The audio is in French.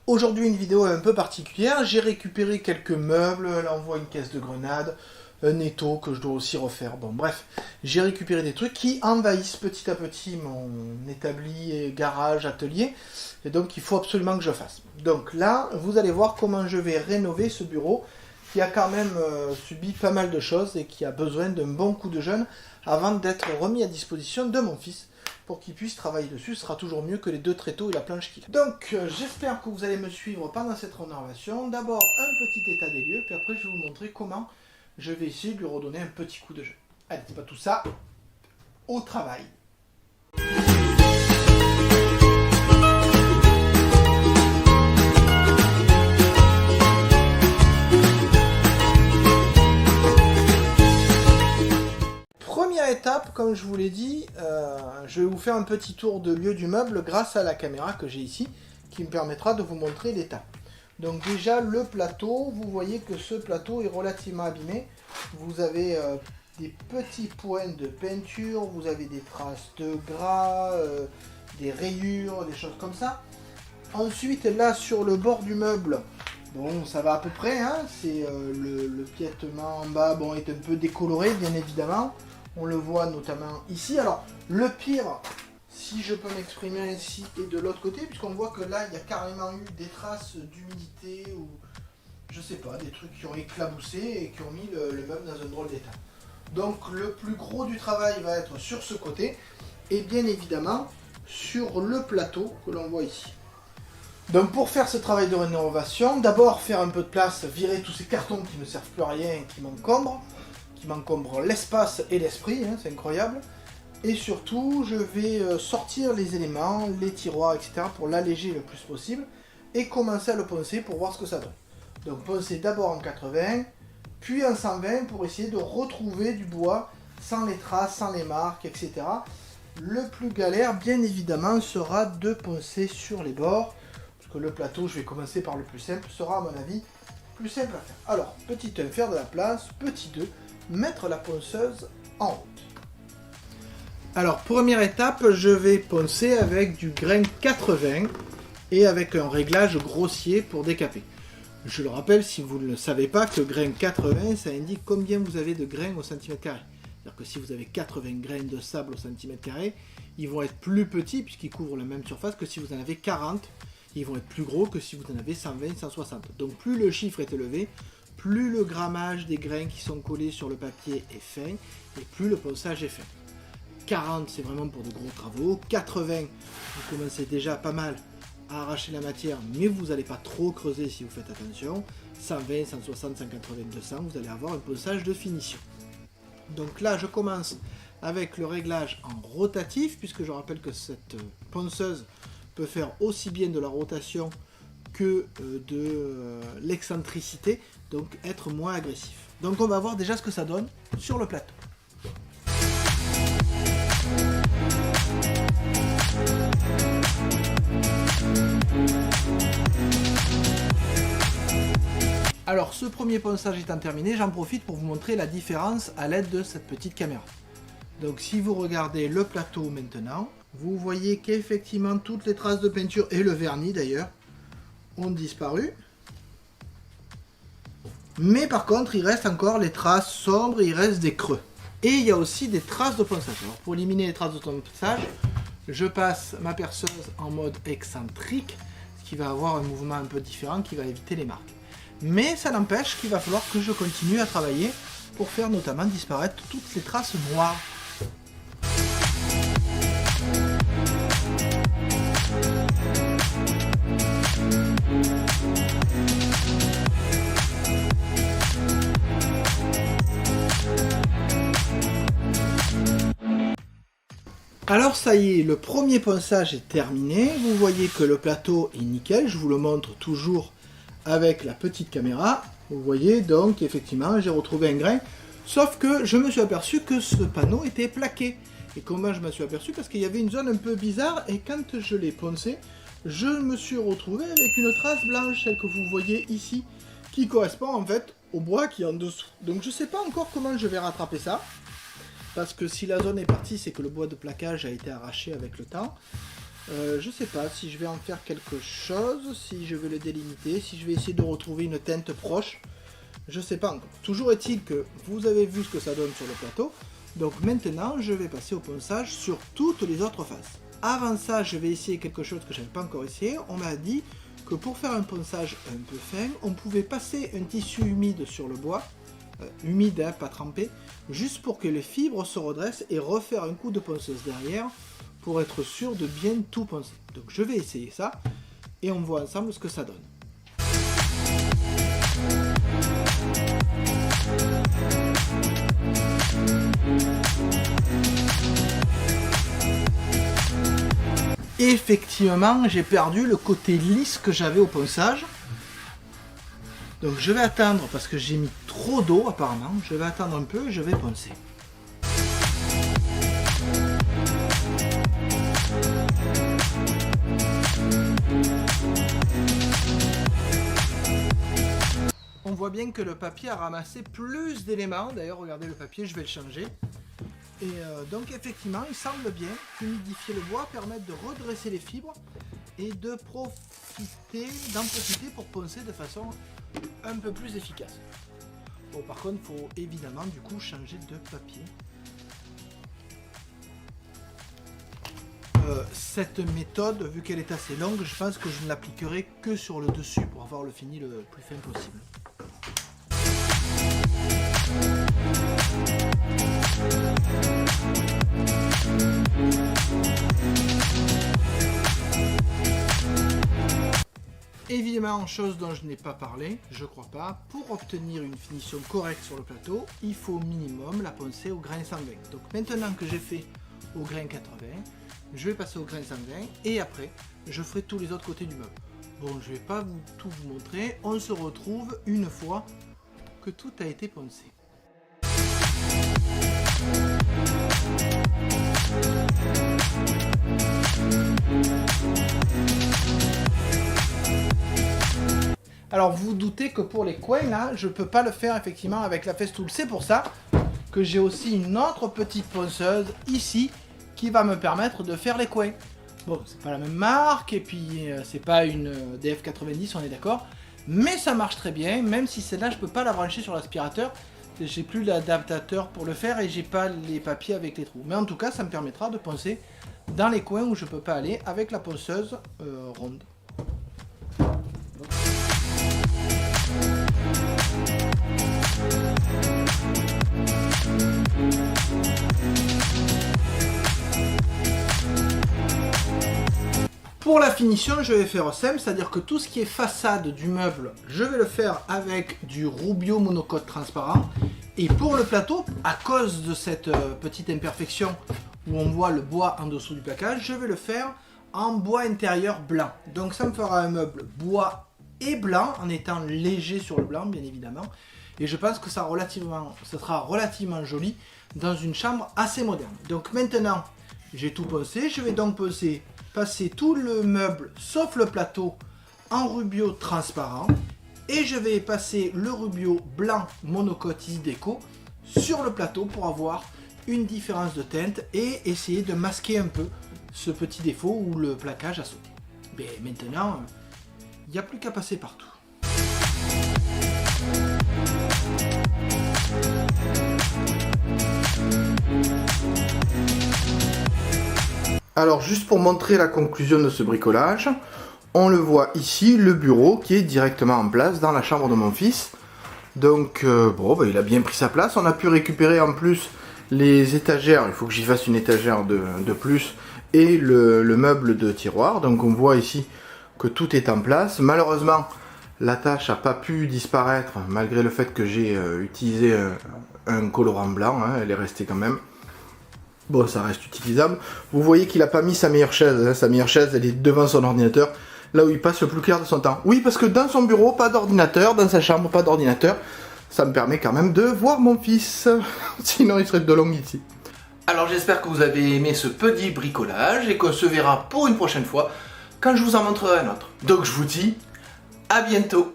Aujourd'hui, une vidéo un peu particulière. J'ai récupéré quelques meubles. Là, on voit une caisse de grenade, un étau que je dois aussi refaire. Bon, bref, j'ai récupéré des trucs qui envahissent petit à petit mon établi, garage, atelier. Et donc, il faut absolument que je fasse. Donc là, vous allez voir comment je vais rénover ce bureau qui a quand même subi pas mal de choses et qui a besoin d'un bon coup de jeune avant d'être remis à disposition de mon fils pour qu'il puisse travailler dessus. Ce sera toujours mieux que les deux tréteaux et la planche qu'il a. Donc j'espère que vous allez me suivre pendant cette rénovation. D'abord un petit état des lieux, puis après je vais vous montrer comment je vais essayer de lui redonner un petit coup de jeune. Allez, c'est pas tout ça, au travail. Première étape, comme je vous l'ai dit, je vais vous faire un petit tour de lieu du meuble grâce à la caméra que j'ai ici, qui me permettra de vous montrer l'état. Donc déjà, le plateau, vous voyez que ce plateau est relativement abîmé. Vous avez des petits points de peinture, vous avez des traces de gras, des rayures, des choses comme ça. Ensuite, là, sur le bord du meuble, bon, ça va à peu près, hein, c'est le piétement en bas, bon, est un peu décoloré, bien évidemment. On le voit notamment ici. Alors, le pire, si je peux m'exprimer ainsi, est de l'autre côté, puisqu'on voit que là, il y a carrément eu des traces d'humidité ou, je sais pas, des trucs qui ont éclaboussé et qui ont mis le meuble dans un drôle d'état. Donc, le plus gros du travail va être sur ce côté, et bien évidemment, sur le plateau que l'on voit ici. Donc, pour faire ce travail de rénovation, d'abord faire un peu de place, virer tous ces cartons qui ne servent plus à rien et qui m'encombre l'espace et l'esprit, hein, c'est incroyable. Et surtout, je vais sortir les éléments, les tiroirs, etc. pour l'alléger le plus possible et commencer à le poncer pour voir ce que ça donne. Donc poncer d'abord en 80, puis en 120 pour essayer de retrouver du bois sans les traces, sans les marques, etc. Le plus galère, bien évidemment, sera de poncer sur les bords, parce que le plateau, je vais commencer par le plus simple, sera à mon avis plus simple à faire. Alors, petit 1, faire de la place, petit 2, mettre la ponceuse en route. Alors, première étape, je vais poncer avec du grain 80 et avec un réglage grossier pour décaper. Je le rappelle, si vous ne le savez pas, que grain 80, ça indique combien vous avez de grains au centimètre carré. C'est-à-dire que si vous avez 80 grains de sable au centimètre carré, ils vont être plus petits puisqu'ils couvrent la même surface que si vous en avez 40. Ils vont être plus gros que si vous en avez 120, 160. Donc plus le chiffre est élevé, plus le grammage des grains qui sont collés sur le papier est fin et plus le ponçage est fin. 40, c'est vraiment pour de gros travaux. 80, vous commencez déjà pas mal à arracher la matière, mais vous n'allez pas trop creuser si vous faites attention. 120, 160, 180, 200, vous allez avoir un ponçage de finition. Donc là, je commence avec le réglage en rotatif, puisque je rappelle que cette ponceuse peut faire aussi bien de la rotation que de l'excentricité, donc être moins agressif. Donc on va voir déjà ce que ça donne sur le plateau. Alors ce premier ponçage étant terminé, j'en profite pour vous montrer la différence à l'aide de cette petite caméra. Donc si vous regardez le plateau maintenant, vous voyez qu'effectivement toutes les traces de peinture et le vernis d'ailleurs ont disparu. Mais par contre il reste encore les traces sombres, il reste des creux. Et il y a aussi des traces de ponçage. Alors pour éliminer les traces de ponçage, je passe ma perceuse en mode excentrique, ce qui va avoir un mouvement un peu différent qui va éviter les marques. Mais ça n'empêche qu'il va falloir que je continue à travailler pour faire notamment disparaître toutes ces traces noires. Alors ça y est, le premier ponçage est terminé. Vous voyez que le plateau est nickel. Je vous le montre toujours avec la petite caméra. Vous voyez donc effectivement j'ai retrouvé un grain. Sauf que je me suis aperçu que ce panneau était plaqué. Et comment je m'en suis aperçu? Parce qu'il y avait une zone un peu bizarre et quand je l'ai poncé, je me suis retrouvé avec une trace blanche, celle que vous voyez ici, qui correspond en fait au bois qui est en dessous. Donc je ne sais pas encore comment je vais rattraper ça. Parce que si la zone est partie, c'est que le bois de plaquage a été arraché avec le temps. Je sais pas si je vais en faire quelque chose, si je vais le délimiter, si je vais essayer de retrouver une teinte proche. Je sais pas encore. Toujours est-il que vous avez vu ce que ça donne sur le plateau. Donc maintenant, je vais passer au ponçage sur toutes les autres faces. Avant ça, je vais essayer quelque chose que je n'avais pas encore essayé. On m'a dit que pour faire un ponçage un peu fin, on pouvait passer un tissu humide sur le bois, humide, hein, pas trempé, juste pour que les fibres se redressent et refaire un coup de ponceuse derrière pour être sûr de bien tout poncer. Donc je vais essayer ça et on voit ensemble ce que ça donne. Effectivement, j'ai perdu le côté lisse que j'avais au ponçage. Donc je vais attendre, parce que j'ai mis trop d'eau apparemment, je vais attendre un peu et je vais poncer. On voit bien que le papier a ramassé plus d'éléments. D'ailleurs, regardez le papier, je vais le changer. Et donc effectivement, il semble bien qu'humidifier le bois permette de redresser les fibres et d'en profiter pour poncer de façon un peu plus efficace. Bon, par contre, il faut évidemment du coup changer de papier. Cette méthode, vu qu'elle est assez longue, je pense que je ne l'appliquerai que sur le dessus pour avoir le fini le plus fin possible. Évidemment, chose dont je n'ai pas parlé, je crois pas, pour obtenir une finition correcte sur le plateau, il faut au minimum la poncer au grain 120. Donc maintenant que j'ai fait au grain 80, je vais passer au grain 120 et après, je ferai tous les autres côtés du meuble. Bon, je vais pas tout vous montrer, on se retrouve une fois que tout a été poncé. Alors vous vous doutez que pour les coins là, je peux pas le faire effectivement avec la Festool. C'est pour ça que j'ai aussi une autre petite ponceuse ici qui va me permettre de faire les coins. Bon, c'est pas la même marque et puis c'est pas une DF90, on est d'accord. Mais ça marche très bien, même si celle-là je peux pas la brancher sur l'aspirateur. J'ai plus l'adaptateur pour le faire et j'ai pas les papiers avec les trous. Mais en tout cas, ça me permettra de poncer dans les coins où je peux pas aller avec la ponceuse ronde. Pour la finition, je vais faire simple, c'est-à-dire que tout ce qui est façade du meuble, je vais le faire avec du Rubio monocote transparent. Et pour le plateau, à cause de cette petite imperfection où on voit le bois en dessous du plaquage, je vais le faire en bois intérieur blanc. Donc ça me fera un meuble bois et blanc, en étant léger sur le blanc, bien évidemment. Et je pense que ça sera relativement joli dans une chambre assez moderne. Donc maintenant, j'ai tout poncé, je vais donc passer tout le meuble sauf le plateau en Rubio transparent et je vais passer le Rubio blanc monocote Easy Déco sur le plateau pour avoir une différence de teinte et essayer de masquer un peu ce petit défaut où le plaquage a sauté. Mais maintenant, il n'y a plus qu'à passer partout. Alors juste pour montrer la conclusion de ce bricolage, on le voit ici, le bureau qui est directement en place dans la chambre de mon fils. Donc bon, il a bien pris sa place. On a pu récupérer en plus les étagères, il faut que j'y fasse une étagère de plus, et le meuble de tiroir. Donc on voit ici que tout est en place. Malheureusement, la tâche n'a pas pu disparaître malgré le fait que j'ai utilisé un colorant blanc, hein, elle est restée quand même. Bon, ça reste utilisable. Vous voyez qu'il n'a pas mis sa meilleure chaise. Hein. Sa meilleure chaise, elle est devant son ordinateur, là où il passe le plus clair de son temps. Oui, parce que dans son bureau, pas d'ordinateur. Dans sa chambre, pas d'ordinateur. Ça me permet quand même de voir mon fils. Sinon, il serait de longue ici. Alors, j'espère que vous avez aimé ce petit bricolage et qu'on se verra pour une prochaine fois quand je vous en montrerai un autre. Donc, je vous dis à bientôt.